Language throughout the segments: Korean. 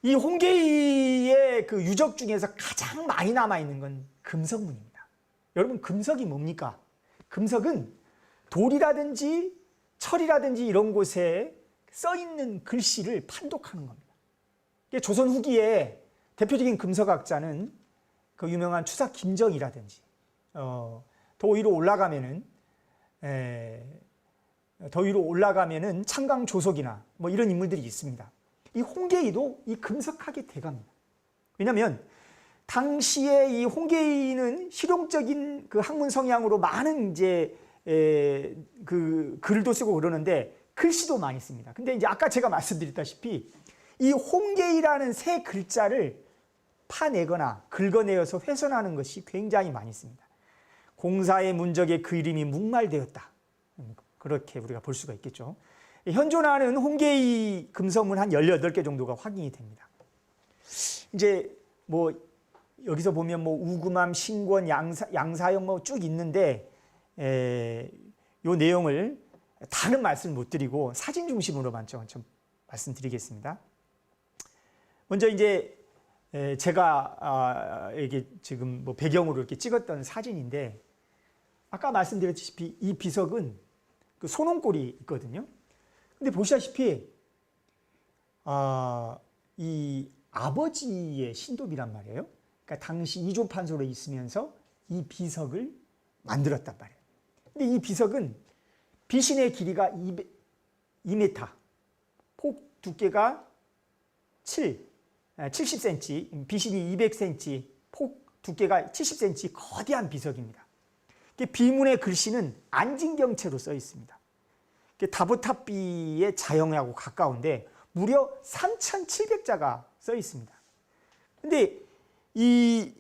이 홍계이의 그 유적 중에서 가장 많이 남아있는 건 금석문입니다. 여러분, 금석이 뭡니까? 금석은 돌이라든지 철이라든지 이런 곳에 써있는 글씨를 판독하는 겁니다. 조선 후기에 대표적인 금석학자는 그 유명한 추사 김정이라든지, 더 위로 올라가면은 창강 조석이나 뭐 이런 인물들이 있습니다. 이 홍계이도 이 금석학의 대가입니다. 왜냐하면 당시에 이 홍계이는 실용적인 그 학문 성향으로 많은 이제 그 글도 쓰고 그러는데 글씨도 많이 씁니다. 근데 이제 아까 제가 말씀드렸다시피 이 홍계이라는 세 글자를 파내거나 긁어내어서 훼손하는 것이 굉장히 많이 있습니다. 공사의 문적에 그 이름이 묵말되었다. 그렇게 우리가 볼 수가 있겠죠. 현존하는 홍계이 금석문 한 18개 정도가 확인이 됩니다. 이제 뭐 여기서 보면 뭐 우금암, 신권, 양사형 뭐 쭉 있는데 요 내용을 다는 말씀 못 드리고 사진 중심으로만 좀 말씀드리겠습니다. 먼저 이제 제가 이게 지금 뭐 배경으로 이렇게 찍었던 사진인데 아까 말씀드렸다시피 이 비석은 그 소논골이 있거든요. 근데 보시다시피 이 아버지의 신도비란 말이에요. 그러니까 당시 이조판소로 있으면서 이 비석을 만들었단 말이에요. 근데 이 비석은 비신의 길이가 2m, 폭 두께가 70cm, 비신이 200cm, 폭 두께가 70cm 거대한 비석입니다. 비문의 글씨는 안진경체로 써 있습니다. 다보탑비의 자형하고 가까운데 무려 3,700자가 써 있습니다. 근데 이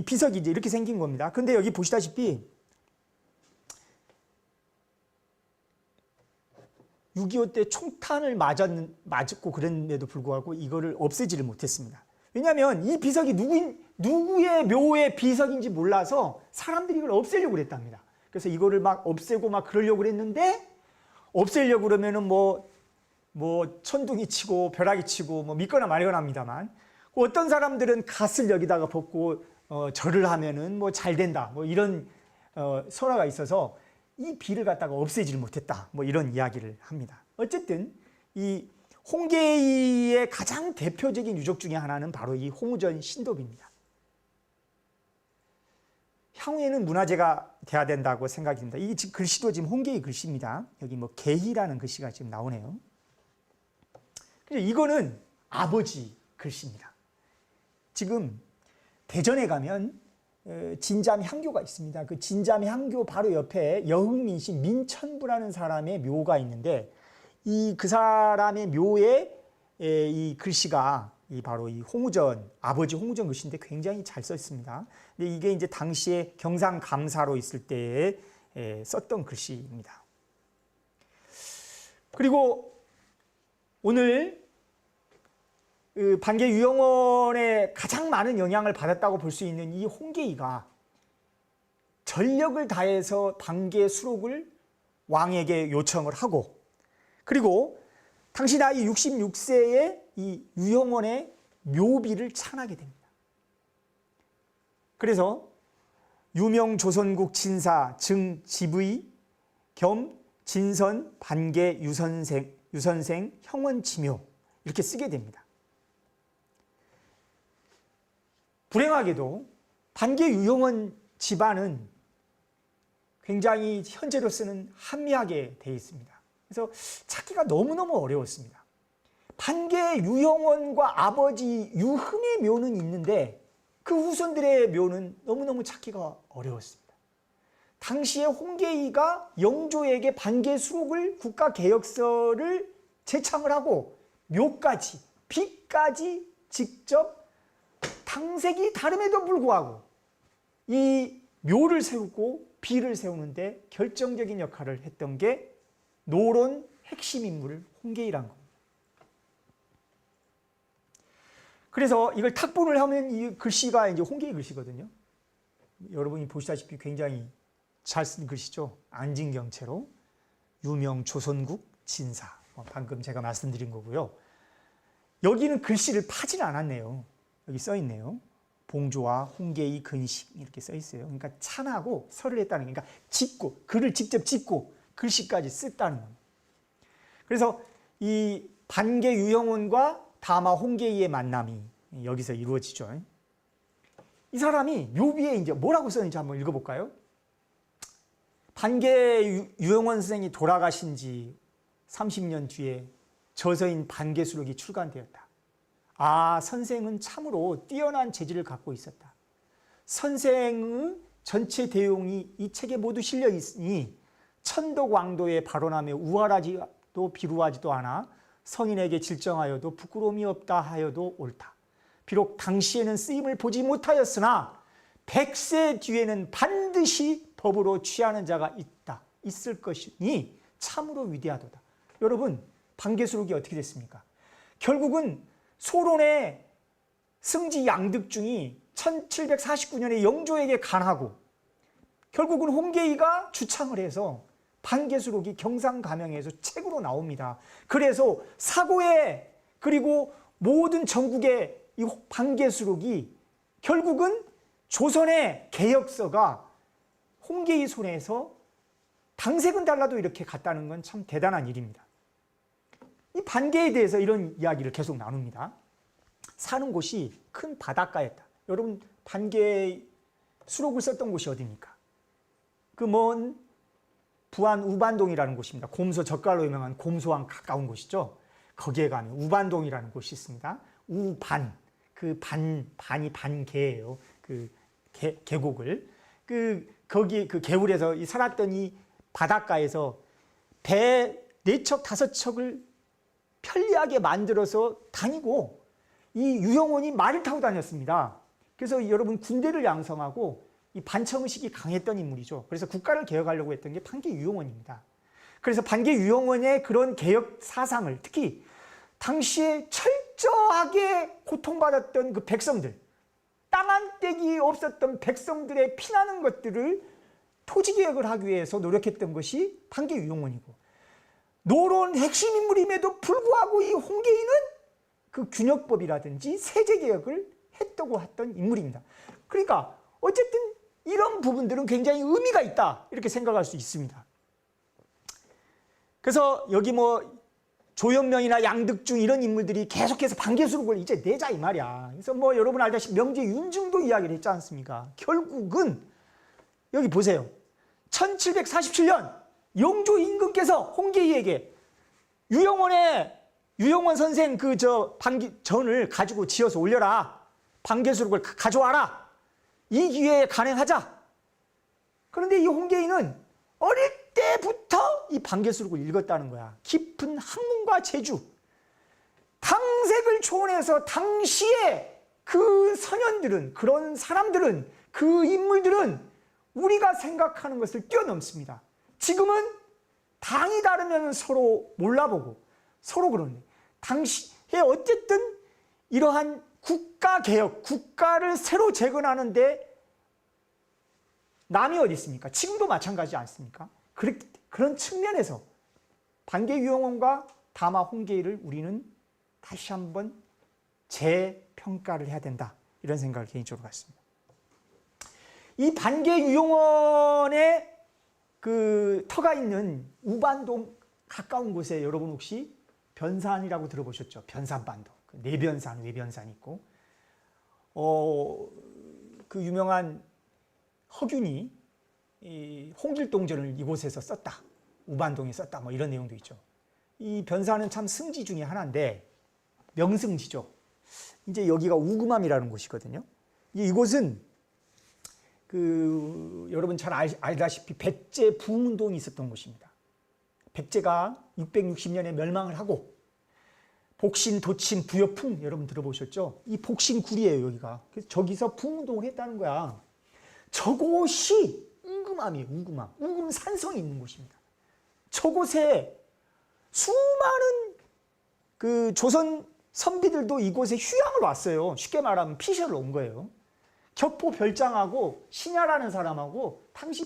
비석이 이제 이렇게 생긴 겁니다. 근데 여기 보시다시피 6.25 때 총탄을 맞았고 그랬는데도 불구하고 이거를 없애지를 못했습니다. 왜냐하면 이 비석이 누구의 묘의 비석인지 몰라서 사람들이 이걸 없애려고 그랬답니다. 그래서 이거를 막 없애고 막 그러려고 그랬는데 없애려고 그러면은 뭐 천둥이 치고 벼락이 치고 뭐 믿거나 말거나 합니다만 어떤 사람들은 갓을 여기다가 붓고 절을 하면은 뭐 잘 된다 뭐 이런 설화가 있어서 이 비를 갖다가 없애지를 못했다 뭐 이런 이야기를 합니다. 어쨌든 이 홍계이의 가장 대표적인 유적 중에 하나는 바로 이 홍우전 신도비입니다. 향후에는 문화재가 돼야 된다고 생각이 듭니다. 이 글씨도 지금 홍계이 글씨입니다. 여기 뭐 계희라는 글씨가 지금 나오네요. 이거는 아버지 글씨입니다. 지금 대전에 가면 진잠 향교가 있습니다. 그 진잠 향교 바로 옆에 여흥민씨 민천부라는 사람의 묘가 있는데 그 사람의 묘에 이 글씨가 바로 이 홍우전, 아버지 홍우전 글씨인데 굉장히 잘 써 있습니다. 근데 이게 이제 당시에 경상감사로 있을 때에 썼던 글씨입니다. 그리고 오늘 반개 유영원에 가장 많은 영향을 받았다고 볼 수 있는 이 홍계이가 전력을 다해서 반개 수록을 왕에게 요청을 하고 그리고 당시 나이 66세에 이 유영원의 묘비를 찬하게 됩니다. 그래서 유명 조선국 진사 증 지의 겸 진선 반개 유선생 형원지묘 이렇게 쓰게 됩니다. 불행하게도 반개 유영원 집안은 굉장히 현재로서는 한미하게 되어 있습니다. 그래서 찾기가 너무너무 어려웠습니다. 반개 유영원과 아버지 유흠의 묘는 있는데 그 후손들의 묘는 너무너무 찾기가 어려웠습니다. 당시에 홍계이가 영조에게 반개 수록을 국가개혁서를 제창을 하고 묘까지 비까지 직접 당색이 다름에도 불구하고 이 묘를 세우고 비를 세우는데 결정적인 역할을 했던 게 노론 핵심 인물 홍계이란 겁니다. 그래서 이걸 탁본을 하면 이 글씨가 이제 홍계이 글씨거든요. 여러분이 보시다시피 굉장히 잘 쓴 글씨죠. 안진경체로 유명 조선국 진사. 방금 제가 말씀드린 거고요. 여기는 글씨를 파질 않았네요. 여기 써 있네요. 봉조와 홍계이 근식 이렇게 써 있어요. 그러니까 찬하고 설을 했다는 게, 그러니까 짓고, 글을 직접 짓고 글씨까지 썼다는 겁니다. 그래서 이 반계 유형원과 다마 홍계이의 만남이 여기서 이루어지죠. 이 사람이 묘비에 이제 뭐라고 썼는지 한번 읽어볼까요? 반계 유형원 선생이 돌아가신 지 30년 뒤에 저서인 반계수록이 출간되었다. 아, 선생은 참으로 뛰어난 재질을 갖고 있었다. 선생의 전체 내용이 이 책에 모두 실려 있으니 천도광도에 발언하며 우월하지도 비루하지도 않아 성인에게 질정하여도 부끄러움이 없다 하여도 옳다. 비록 당시에는 쓰임을 보지 못하였으나 100세 뒤에는 반드시 법으로 취하는 자가 있을 것이니 참으로 위대하도다. 여러분, 반계수록이 어떻게 됐습니까? 결국은 소론의 승지 양득중이 1749년에 영조에게 간하고 결국은 홍계이가 주창을 해서 반계수록이 경상가명에서 책으로 나옵니다. 그래서 사고에 그리고 모든 전국의 이 반계수록이 결국은 조선의 개혁서가 홍계이 손에서 당색은 달라도 이렇게 갔다는 건 참 대단한 일입니다. 이 반계에 대해서 이런 이야기를 계속 나눕니다. 사는 곳이 큰 바닷가였다. 여러분, 반계 수록을 썼던 곳이 어디입니까? 그 먼 부안 우반동이라는 곳입니다. 곰소 젓갈로 유명한 곰소항 가까운 곳이죠. 거기에 가면 우반동이라는 곳이 있습니다. 우반, 그 반이 반계예요. 그 계곡을 거기 그 개울에서 살았던 이 바닷가에서 배 4척 5척을 편리하게 만들어서 다니고 이 유형원이 말을 타고 다녔습니다. 그래서 여러분 군대를 양성하고 이 반청의식이 강했던 인물이죠. 그래서 국가를 개혁하려고 했던 게 반계 유형원입니다. 그래서 반계 유형원의 그런 개혁 사상을 특히 당시에 철저하게 고통받았던 그 백성들, 땅 한 떼기 없었던 백성들의 피나는 것들을 토지개혁을 하기 위해서 노력했던 것이 반계 유형원이고 노론 핵심 인물임에도 불구하고 이 홍계이는 그 균역법이라든지 세제개혁을 했다고 했던 인물입니다. 그러니까 어쨌든 이런 부분들은 굉장히 의미가 있다 이렇게 생각할 수 있습니다. 그래서 여기 뭐 조현명이나 양득중 이런 인물들이 계속해서 반계수록을 이제 내자 이 말이야. 그래서 뭐 여러분 알다시피 명제 윤중도 이야기를 했지 않습니까? 결국은 여기 보세요. 1747년 영조 임금께서 홍계이에게 유형원 선생 전을 가지고 지어서 올려라. 반계수록을 가져와라. 이 기회에 간행하자. 그런데 이 홍계이는 어릴 때부터 이 반계수록을 읽었다는 거야. 깊은 학문과 재주. 당색을 초월해서 당시에 그 선현들은, 그런 사람들은, 그 인물들은 우리가 생각하는 것을 뛰어넘습니다. 지금은 당이 다르면 서로 몰라보고 서로 그러네. 당시에 어쨌든 이러한 국가개혁, 국가를 새로 재건하는데 남이 어디 있습니까? 지금도 마찬가지지 않습니까? 그런 측면에서 반계 유형원과 다마 홍계이를 우리는 다시 한번 재평가를 해야 된다. 이런 생각을 개인적으로 갖습니다. 이 반계 유형원의 그 터가 있는 우반동 가까운 곳에 여러분 혹시 변산이라고 들어보셨죠? 변산반도. 내변산, 외변산이 있고 그 유명한 허균이 이 홍길동전을 이곳에서 썼다. 우반동에 썼다. 뭐 이런 내용도 있죠. 이 변산은 참 승지 중에 하나인데 명승지죠. 이제 여기가 우금암이라는 곳이거든요. 이곳은 여러분 잘 알다시피 백제 부흥운동이 있었던 곳입니다. 백제가 660년에 멸망을 하고 복신, 도친, 부여풍 여러분 들어보셨죠? 이 복신굴이에요 여기가. 그래서 저기서 부흥운동을 했다는 거야. 저곳이 우금암이에요. 우금암. 우금산성이 있는 곳입니다. 저곳에 수많은 그 조선 선비들도 이곳에 휴양을 왔어요. 쉽게 말하면 피셔를 온 거예요. 격포 별장하고 신야라는 사람하고 당시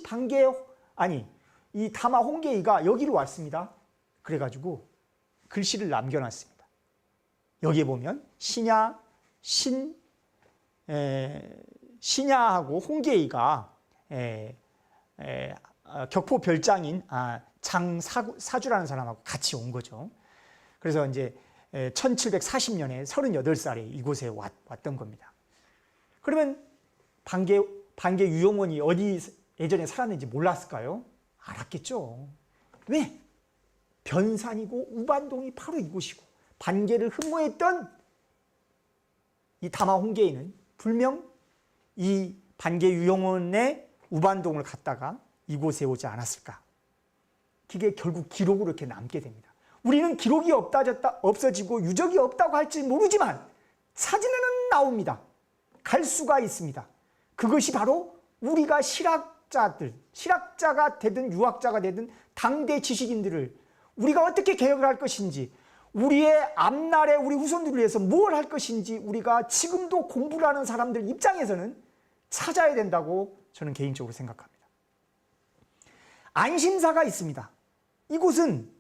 이 다마 홍계이가 여기로 왔습니다. 그래가지고 글씨를 남겨놨습니다. 여기에 보면 신야하고 홍계이가 격포 별장인 장사주라는 사람하고 같이 온 거죠. 그래서 이제 1740년에 38살에 이곳에 왔던 겁니다. 그러면 반개 유영원이 어디 예전에 살았는지 몰랐을까요? 알았겠죠. 왜? 변산이고 우반동이 바로 이곳이고 반개를 흠모했던 이 다마 홍계인은 분명 이 반개 유영원의 우반동을 갔다가 이곳에 오지 않았을까. 그게 결국 기록으로 이렇게 남게 됩니다. 우리는 기록이 없어지고 유적이 없다고 할지 모르지만 사진에는 나옵니다. 갈 수가 있습니다. 그것이 바로 우리가 실학자가 되든 유학자가 되든 당대 지식인들을 우리가 어떻게 개혁을 할 것인지, 우리의 앞날에 우리 후손들을 위해서 뭘 할 것인지 우리가 지금도 공부를 하는 사람들 입장에서는 찾아야 된다고 저는 개인적으로 생각합니다. 안심사가 있습니다. 이곳은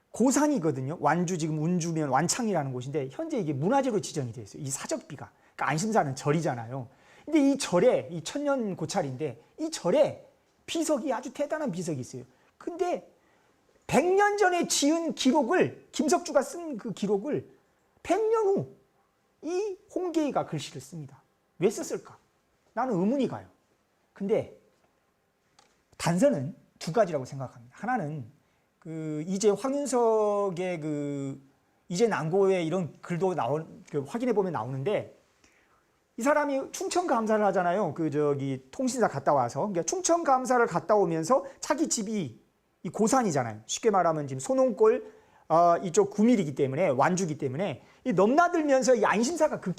고산이거든요. 완주 지금 운주면 완창이라는 곳인데 현재 이게 문화재로 지정이 되어 있어요. 이 사적비가. 그러니까 안심사는 절이잖아요. 근데 이 절에 이 천년 고찰인데 이 절에 비석이 아주 대단한 비석이 있어요. 근데 100년 전에 지은 기록을 김석주가 쓴 그 기록을 100년 후 이 홍계이가 글씨를 씁니다. 왜 썼을까? 나는 의문이 가요. 근데 단서는 두 가지라고 생각합니다. 하나는 이제 황윤석의 이제 난고의 이런 글도 확인해 보면 나오는데 이 사람이 충청 감사를 하잖아요. 통신사 갔다 와서. 그러니까 충청 감사를 갔다 오면서 자기 집이 이 고산이잖아요. 쉽게 말하면 지금 소농골 이쪽 구밀이기 때문에 완주기 때문에 이 넘나들면서 이 안심사가 그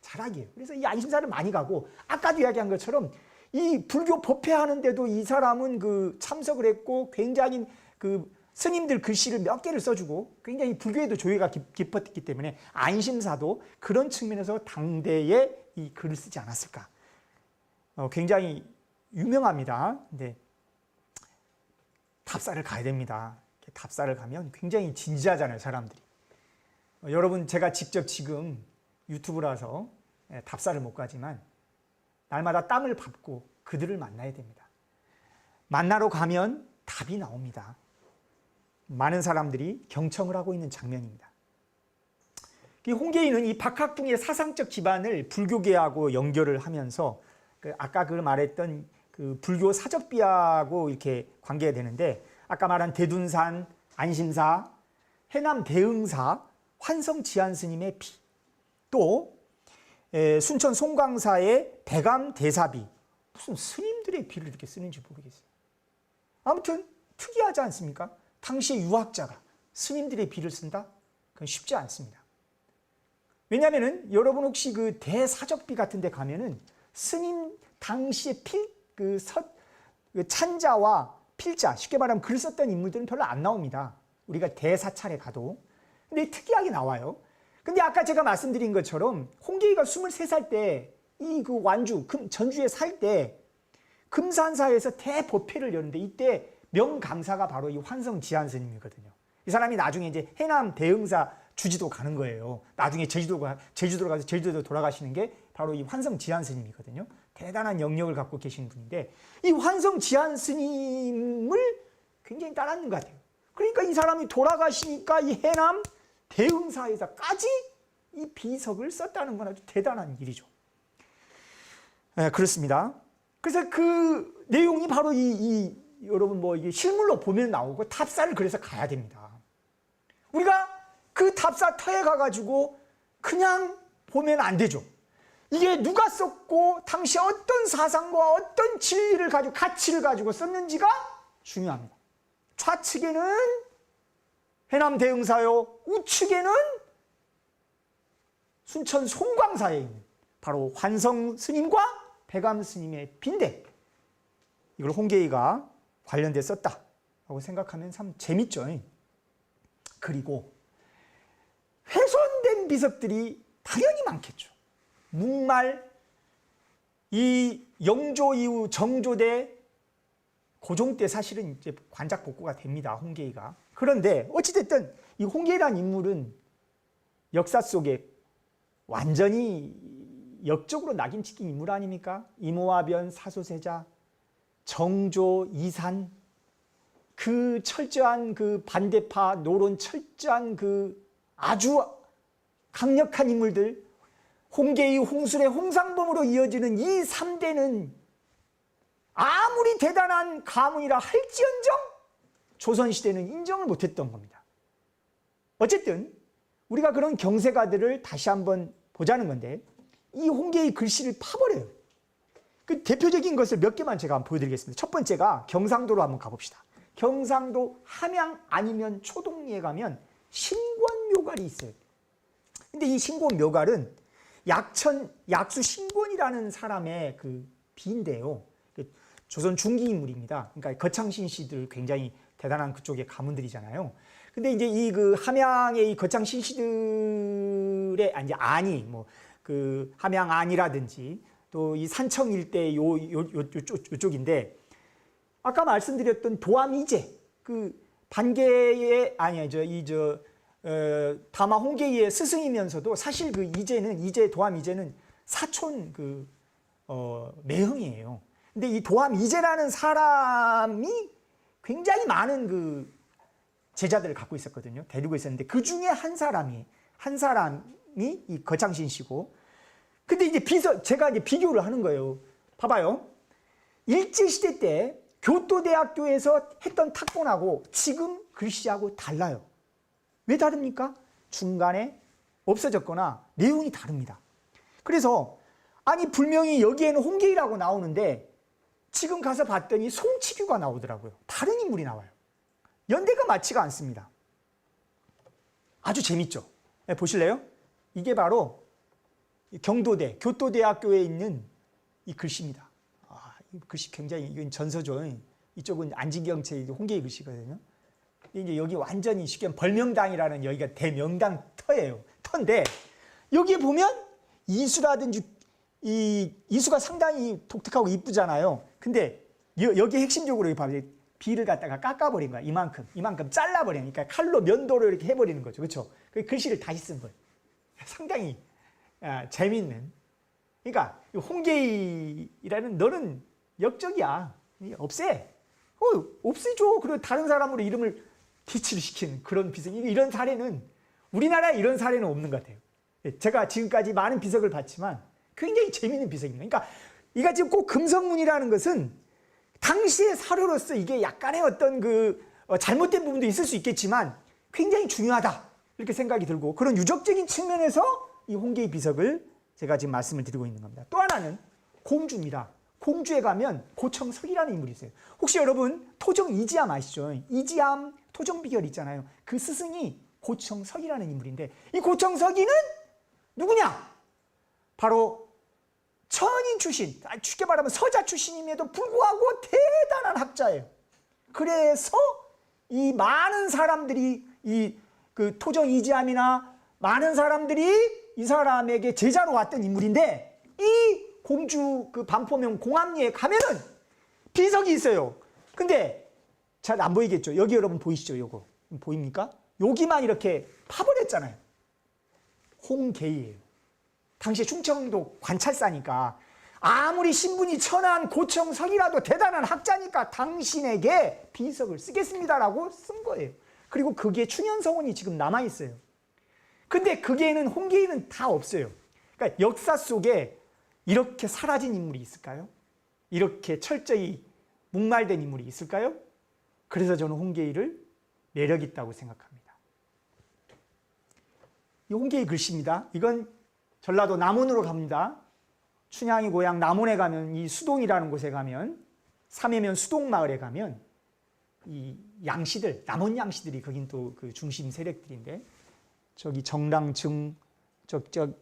자락이에요. 그래서 이 안심사를 많이 가고 아까도 이야기한 것처럼 이 불교 법회하는데도 이 사람은 참석을 했고 굉장히 스님들 글씨를 몇 개를 써주고 굉장히 불교에도 조예가 깊었기 때문에 안심사도 그런 측면에서 당대에 이 글을 쓰지 않았을까. 굉장히 유명합니다. 근데 답사를 가야 됩니다. 답사를 가면 굉장히 진지하잖아요, 사람들이. 여러분, 제가 직접 지금 유튜브라서 답사를 못 가지만 날마다 땀을 밟고 그들을 만나야 됩니다. 만나러 가면 답이 나옵니다. 많은 사람들이 경청을 하고 있는 장면입니다. 홍계인은 이 박학풍의 사상적 기반을 불교계하고 연결을 하면서 아까 말했던 불교 사적비하고 이렇게 관계가 되는데 아까 말한 대둔산, 안심사, 해남 대흥사, 환성 지안스님의 비, 또 순천 송광사의 백암 대사비, 무슨 스님들의 비를 이렇게 쓰는지 모르겠어요. 아무튼 특이하지 않습니까? 당시의 유학자가 스님들의 비를 쓴다? 그건 쉽지 않습니다. 왜냐하면 여러분 혹시 대사적비 같은 데 가면은 스님 당시의 찬자와 필자, 쉽게 말하면 글 썼던 인물들은 별로 안 나옵니다. 우리가 대사찰에 가도. 근데 특이하게 나와요. 근데 아까 제가 말씀드린 것처럼 홍계이가 23살 때 이 완주, 전주에 살 때 금산사에서 대법회를 여는데 이때 명강사가 바로 이 환성 지안 스님이거든요. 이 사람이 나중에 이제 해남 대흥사 주지도 가는 거예요. 나중에 제주도로 가서 제주도 돌아가시는 게 바로 이 환성 지안 스님이거든요. 대단한 영역을 갖고 계신 분인데 이 환성 지안 스님을 굉장히 따랐는 것 같아요. 그러니까 이 사람이 돌아가시니까 이 해남 대흥사에서까지 이 비석을 썼다는 건 아주 대단한 일이죠. 네, 그렇습니다. 그래서 그 내용이 바로 여러분 이게 실물로 보면 나오고 답사를 그래서 가야 됩니다. 우리가 그 답사 터에 가가지고 그냥 보면 안 되죠. 이게 누가 썼고 당시 어떤 사상과 어떤 진리를 가지고 가치를 가지고 썼는지가 중요합니다. 좌측에는 해남 대흥사요, 우측에는 순천 송광사에 있는 바로 환성 스님과 백암 스님의 빈대, 이걸 홍계이가 관련돼 썼다라고 생각하면 참 재밌죠. 그리고 훼손된 비석들이 당연히 많겠죠. 묵말, 이 영조 이후 정조대, 고종 때 사실은 이제 관작 복구가 됩니다. 홍계이가. 그런데 어찌됐든 이 홍계이라는 인물은 역사 속에 완전히 역적으로 낙인 찍힌 인물 아닙니까? 이모화변 사소세자, 정조, 이산, 그 철저한 그 반대파 노론, 철저한 그 아주 강력한 인물들, 홍계이, 홍술의, 홍상범으로 이어지는 이 3대는 아무리 대단한 가문이라 할지언정 조선시대는 인정을 못했던 겁니다. 어쨌든 우리가 그런 경세가들을 다시 한번 보자는 건데, 이 홍계의 글씨를 파버려요. 그 대표적인 것을 몇 개만 제가 한번 보여드리겠습니다. 첫 번째가 경상도로 한번 가봅시다. 경상도 함양 아니면 초동리에 가면 신권묘갈이 있어요. 근데 이 신권묘갈은 약수 신권이라는 사람의 그 비인데요. 조선 중기 인물입니다. 그러니까 거창신씨들 굉장히 대단한 그쪽의 가문들이잖아요. 근데 이제 이 그 함양의 이 거창신씨들의 이제 안이 뭐 그 함양 안이라든지 또 이 산청 일대 요쪽인데, 아까 말씀드렸던 도암 이제 그 반계의 다마 홍계의 스승이면서도 사실 그 도암 이제는 사촌 매형이에요. 근데 이 도암 이제라는 사람이 굉장히 많은 그 제자들을 갖고 있었거든요. 데리고 있었는데 그 중에 한 사람이 이 거창신 씨고, 근데 이제 제가 이제 비교를 하는 거예요. 봐봐요. 일제시대 때 교토대학교에서 했던 탁본하고 지금 글씨하고 달라요. 왜 다릅니까? 중간에 없어졌거나 내용이 다릅니다. 그래서 아니 분명히 여기에는 홍계이라고 나오는데 지금 가서 봤더니 송치규가 나오더라고요. 다른 인물이 나와요. 연대가 맞지가 않습니다. 아주 재밌죠? 네, 보실래요? 이게 바로 경도대, 교토대학교에 있는 이 글씨입니다. 이 글씨 굉장히, 이건 전서죠. 이쪽은 안진경채 홍계의 글씨거든요. 이제 여기 완전히 쉽게 말하면 벌명당이라는 여기가 대명당 터예요. 터인데 여기에 보면 이수라든지 이수가 상당히 독특하고 이쁘잖아요. 근데 여기 핵심적으로 봐봐요. 비를 갖다가 깎아버린 거야. 이만큼 잘라버리니까 그러니까 칼로 면도를 이렇게 해버리는 거죠. 그렇죠? 그 글씨를 다시 쓴 거예요. 상당히 재미있는. 그러니까 홍계이라는 너는 역적이야. 없애줘. 그리고 다른 사람으로 이름을 대치를 시키는 그런 비석. 이런 사례는 우리나라에 이런 사례는 없는 것 같아요. 제가 지금까지 많은 비석을 봤지만 굉장히 재미있는 비석입니다. 그러니까 이가 지금 꼭 금성문이라는 것은 당시의 사료로서 이게 약간의 어떤 잘못된 부분도 있을 수 있겠지만 굉장히 중요하다 이렇게 생각이 들고, 그런 유적적인 측면에서 이 홍계의 비석을 제가 지금 말씀을 드리고 있는 겁니다. 또 하나는 공주입니다. 공주에 가면 고청석이라는 인물이 있어요. 혹시 여러분 토정 이지암 아시죠? 이지암 토정비결 있잖아요. 그 스승이 고청석이라는 인물인데, 이 고청석이는 누구냐? 바로 천인 출신, 쉽게 말하면 서자 출신임에도 불구하고 대단한 학자예요. 그래서 이 많은 사람들이 그 토정 이지암이나 많은 사람들이 이 사람에게 제자로 왔던 인물인데, 이 공주 그 반포명 공암리에 가면은 비석이 있어요. 근데 잘 안 보이겠죠? 여기 여러분 보이시죠? 요거 보입니까? 여기만 이렇게 파버렸잖아요. 홍계이예요. 당시 충청도 관찰사니까 아무리 신분이 천한 고청석이라도 대단한 학자니까 당신에게 비석을 쓰겠습니다라고 쓴 거예요. 그리고 그게 충현성원이 지금 남아있어요. 근데 그게는 홍계이는 다 없어요. 그러니까 역사 속에 이렇게 사라진 인물이 있을까요? 이렇게 철저히 묵말된 인물이 있을까요? 그래서 저는 홍계이를 매력 있다고 생각합니다. 이 홍계이 글씨입니다. 이건 전라도 남원으로 갑니다. 춘향이 고향 남원에 가면, 이 수동이라는 곳에 가면, 삼해면 수동마을에 가면 이 양씨들, 남원 양씨들이 거긴 또 그 중심 세력들인데, 저기 정랑증,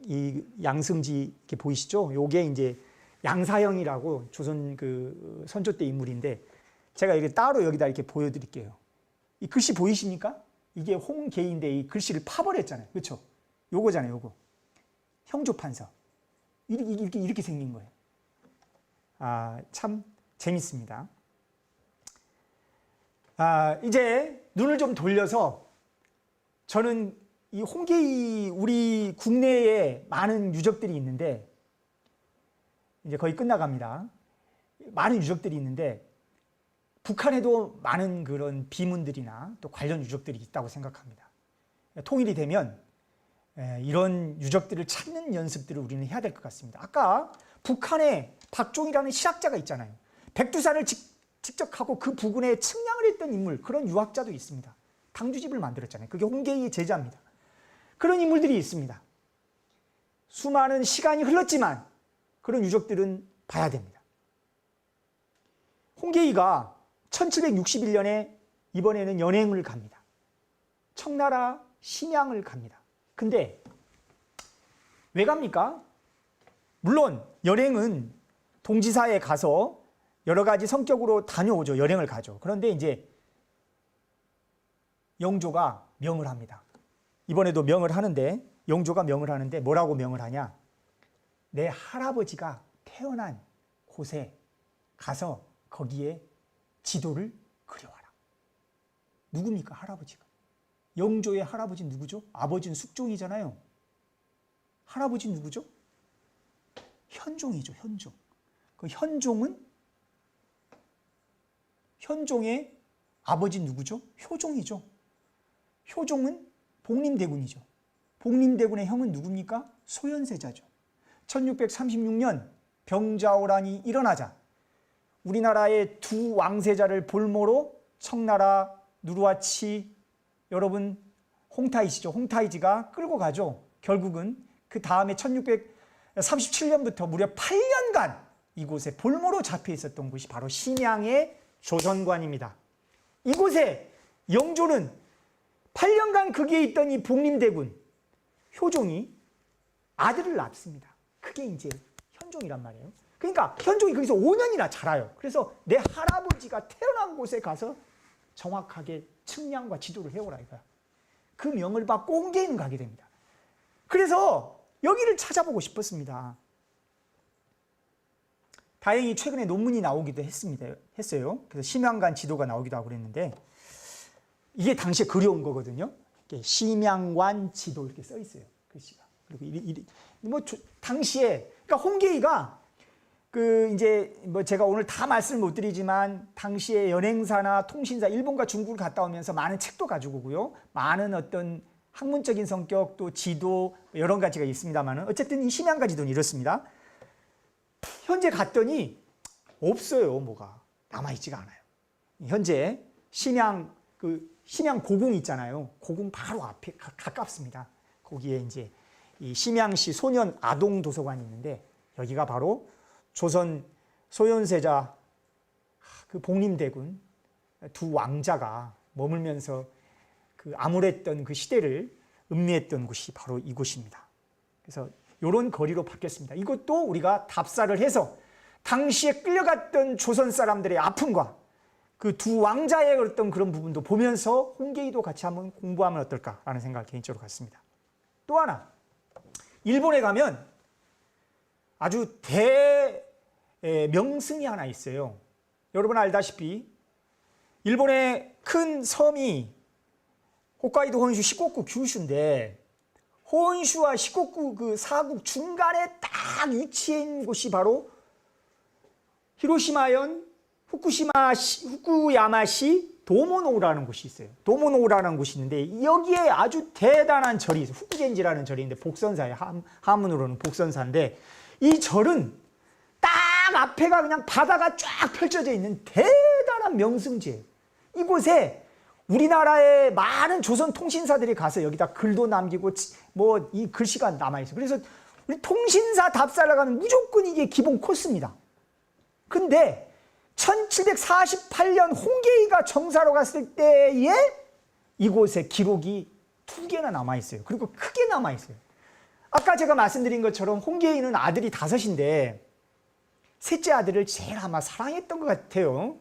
이 양승지 이렇게 보이시죠? 요게 이제 양사형이라고 조선 그 선조 때 인물인데, 제가 이렇게 따로 여기다 이렇게 보여드릴게요. 이 글씨 보이십니까? 이게 홍계인데 이 글씨를 파버렸잖아요. 그렇죠? 요거잖아요, 요거. 형조판서. 이렇게 생긴 거예요. 참 재밌습니다. 이제 눈을 좀 돌려서 저는 이 홍계이 우리 국내에 많은 유적들이 있는데 이제 거의 끝나갑니다. 많은 유적들이 있는데 북한에도 많은 그런 비문들이나 또 관련 유적들이 있다고 생각합니다. 통일이 되면 이런 유적들을 찾는 연습들을 우리는 해야 될 것 같습니다. 아까 북한에 박종이라는 실학자가 있잖아요. 백두산을 직접 하고 그 부근에 측량을 했던 인물, 그런 유학자도 있습니다. 당주집을 만들었잖아요. 그게 홍계이의 제자입니다. 그런 인물들이 있습니다. 수많은 시간이 흘렀지만 그런 유적들은 봐야 됩니다. 홍계이가 1761년에 이번에는 연행을 갑니다. 청나라 심양을 갑니다. 근데 왜 갑니까? 물론 연행은 동지사에 가서 여러 가지 성격으로 다녀오죠. 연행을 가죠. 그런데 이제 영조가 명을 합니다. 이번에도 명을 하는데, 영조가 명을 하는데 뭐라고 명을 하냐? 내 할아버지가 태어난 곳에 가서 거기에 지도를 그려와라. 누굽니까? 할아버지가. 영조의 할아버지는 누구죠? 아버지는 숙종이잖아요. 할아버지는 누구죠? 현종이죠. 현종. 그 현종의 아버지는 누구죠? 효종이죠. 효종은 복림대군이죠. 복림대군의 형은 누굽니까? 소현세자죠. 1636년 병자호란이 일어나자 우리나라의 두 왕세자를 볼모로 청나라 누르하치, 여러분 홍타이시죠. 홍타이지가 끌고 가죠. 결국은 그 다음에 1637년부터 무려 8년간 이곳에 볼모로 잡혀 있었던 곳이 바로 심양의 조선관입니다. 이곳에 영조는 8년간 거기에 있던 이 복림대군 효종이 아들을 낳습니다. 그게 이제 현종이란 말이에요. 그러니까 현종이 거기서 5년이나 자라요. 그래서 내 할아버지가 태어난 곳에 가서 정확하게 측량과 지도를 해오라 이거야. 그 명을 받고 홍계이는 가게 됩니다. 그래서 여기를 찾아보고 싶었습니다. 다행히 최근에 논문이 나오기도 했어요. 그래서 심양관 지도가 나오기도 하고 그랬는데 이게 당시에 그려온 거거든요. 심양관 지도 이렇게 써 있어요. 글씨가. 그리고 당시에 그러니까 홍계이가 이제 제가 오늘 다 말씀을 못 드리지만 당시에 연행사나 통신사, 일본과 중국을 갔다 오면서 많은 책도 가지고 오고요. 많은 어떤 학문적인 성격 또 지도 여러 가지가 있습니다만은 어쨌든 이 심양관 지도는 이렇습니다. 현재 갔더니 없어요. 뭐가 남아있지가 않아요. 현재 심양 고궁 있잖아요. 고궁 바로 앞에 가깝습니다. 거기에 이제 이 심양시 소년 아동 도서관이 있는데 여기가 바로 조선 소현세자 그 복림대군 두 왕자가 머물면서 그 암울했던 그 시대를 음미했던 곳이 바로 이곳입니다. 그래서 이런 거리로 바뀌었습니다. 이것도 우리가 답사를 해서 당시에 끌려갔던 조선 사람들의 아픔과 그 두 왕자의 어떤 그런 부분도 보면서 홍계이도 같이 한번 공부하면 어떨까라는 생각을 개인적으로 갖습니다. 또 하나, 일본에 가면 아주 대명승이 하나 있어요. 여러분 알다시피 일본의 큰 섬이 홋카이도, 혼슈, 시코쿠, 규슈인데 혼슈와 시코쿠 그 사국 중간에 딱 위치해 있는 곳이 바로 히로시마현 후쿠야마시 도모노우라는 곳이 있어요. 도모노우라는 곳이 있는데 여기에 아주 대단한 절이 있어요. 후쿠겐지라는 절인데 복선사예요. 한문으로는 복선사인데 이 절은 딱 앞에가 그냥 바다가 쫙 펼쳐져 있는 대단한 명승지예요. 이곳에 우리나라의 많은 조선 통신사들이 가서 여기다 글도 남기고 뭐 이 글씨가 남아있어요. 그래서 우리 통신사 답사를 가면 무조건 이게 기본 코스입니다. 근데 1748년 홍계이가 정사로 갔을 때에 이곳에 기록이 2개나 남아있어요. 그리고 크게 남아있어요. 아까 제가 말씀드린 것처럼 홍계이는 아들이 5인데 셋째 아들을 제일 아마 사랑했던 것 같아요.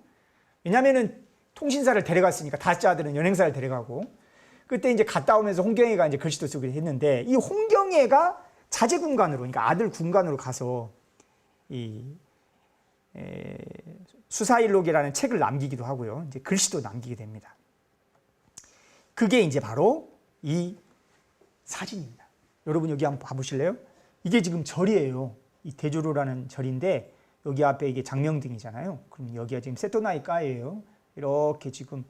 왜냐하면 통신사를 데려갔으니까 다섯째 아들은 연행사를 데려가고 그때 이제 갔다 오면서 홍경애가 이제 글씨도 쓰고 했는데 이 홍경애가 자제 군관으로 그러니까 아들 군관으로 가서 이 수사일록이라는 책을 남기기도 하고요. 이제 글씨도 남기게 됩니다. 그게 이제 바로 이 사진입니다. 여러분 여기 한번 봐보실래요? 이게 지금 절이에요. 이 대조루라는 절인데 여기 앞에 이게 장명등이잖아요. 그럼 여기가 지금 세토나이카예요. 이렇게 지금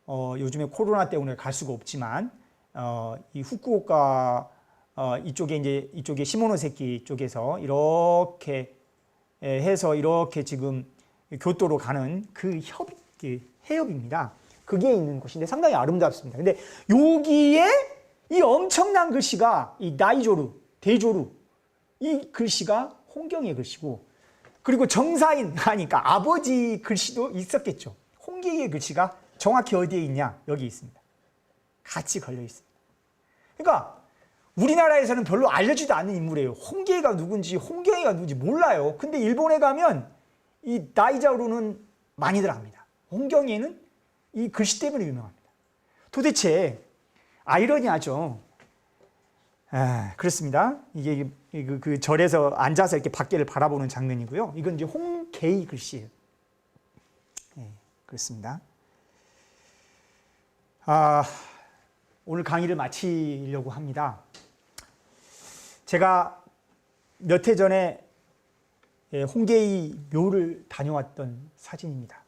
요즘에 코로나 때문에 갈 수가 없지만 이 후쿠오카 이쪽에 시모노세키 쪽에서 이렇게 해서 이렇게 지금 교토로 가는 그 해협입니다. 그게 있는 곳인데 상당히 아름답습니다. 근데 여기에 이 엄청난 글씨가 이 나이조루, 대조루 이 글씨가 홍경의 글씨고 그리고 정사인 하니까 아버지 글씨도 있었겠죠. 홍계의 글씨가 정확히 어디에 있냐? 여기 있습니다. 같이 걸려 있습니다. 그러니까 우리나라에서는 별로 알려지도 않는 인물이에요. 홍계가 누군지 홍경이가 누군지 몰라요. 근데 일본에 가면 이 나이자루는 많이들 압니다. 홍경에는 이 글씨 때문에 유명합니다. 도대체 아이러니하죠. 그렇습니다. 이게 그 절에서 앉아서 이렇게 밖에를 바라보는 장면이고요. 이건 이제 홍계의 글씨예요. 네, 그렇습니다. 오늘 강의를 마치려고 합니다. 제가 몇 해 전에 홍계의 묘를 다녀왔던 사진입니다.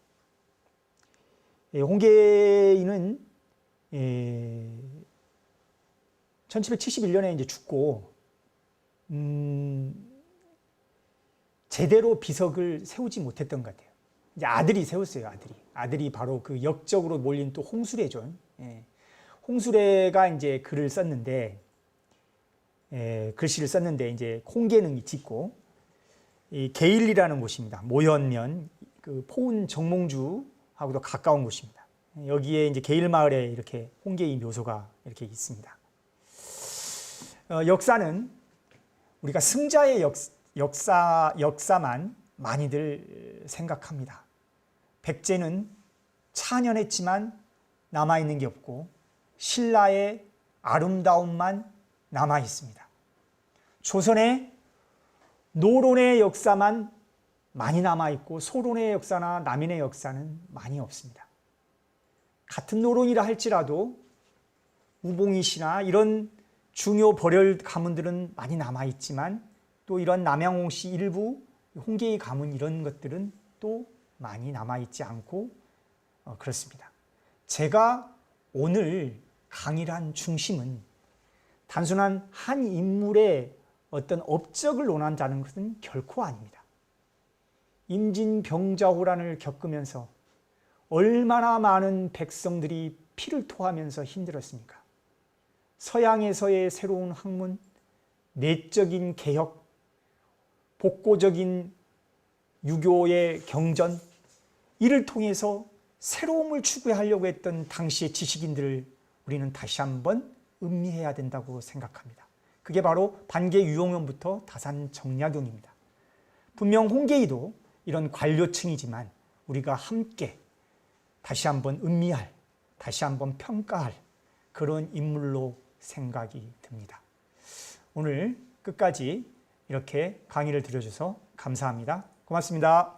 홍계의는 1771년에 이제 죽고 제대로 비석을 세우지 못했던 것 같아요. 이제 아들이 세웠어요. 아들이 바로 그 역적으로 몰린 또 홍수래죠. 홍수래가 이제 글을 썼는데 글씨를 썼는데 이제 홍계능이 짓고 이 계일리라는 곳입니다. 모현면 그 포운 정몽주하고도 가까운 곳입니다. 여기에 이제 계일마을에 이렇게 홍계의 묘소가 이렇게 있습니다. 역사는 우리가 승자의 역사만 많이들 생각합니다. 백제는 찬연했지만 남아있는 게 없고 신라의 아름다움만 남아있습니다. 조선의 노론의 역사만 많이 남아있고 소론의 역사나 남인의 역사는 많이 없습니다. 같은 노론이라 할지라도 우봉이 씨나 이런 중요 벌열 가문들은 많이 남아있지만 또 이런 남양홍 씨 일부 홍계의 가문 이런 것들은 또 많이 남아있지 않고 그렇습니다. 제가 오늘 강의를 한 중심은 단순한 한 인물의 어떤 업적을 논한다는 것은 결코 아닙니다. 임진병자호란을 겪으면서 얼마나 많은 백성들이 피를 토하면서 힘들었습니까? 서양에서의 새로운 학문, 내적인 개혁, 복고적인 유교의 경전, 이를 통해서 새로움을 추구하려고 했던 당시의 지식인들을 우리는 다시 한번 음미해야 된다고 생각합니다. 그게 바로 반개 유용현부터 다산 정약용입니다. 분명 홍계의도 이런 관료층이지만 우리가 함께 다시 한번 음미할, 다시 한번 평가할 그런 인물로 생각이 듭니다. 오늘 끝까지 이렇게 강의를 들어주셔서 감사합니다. 고맙습니다.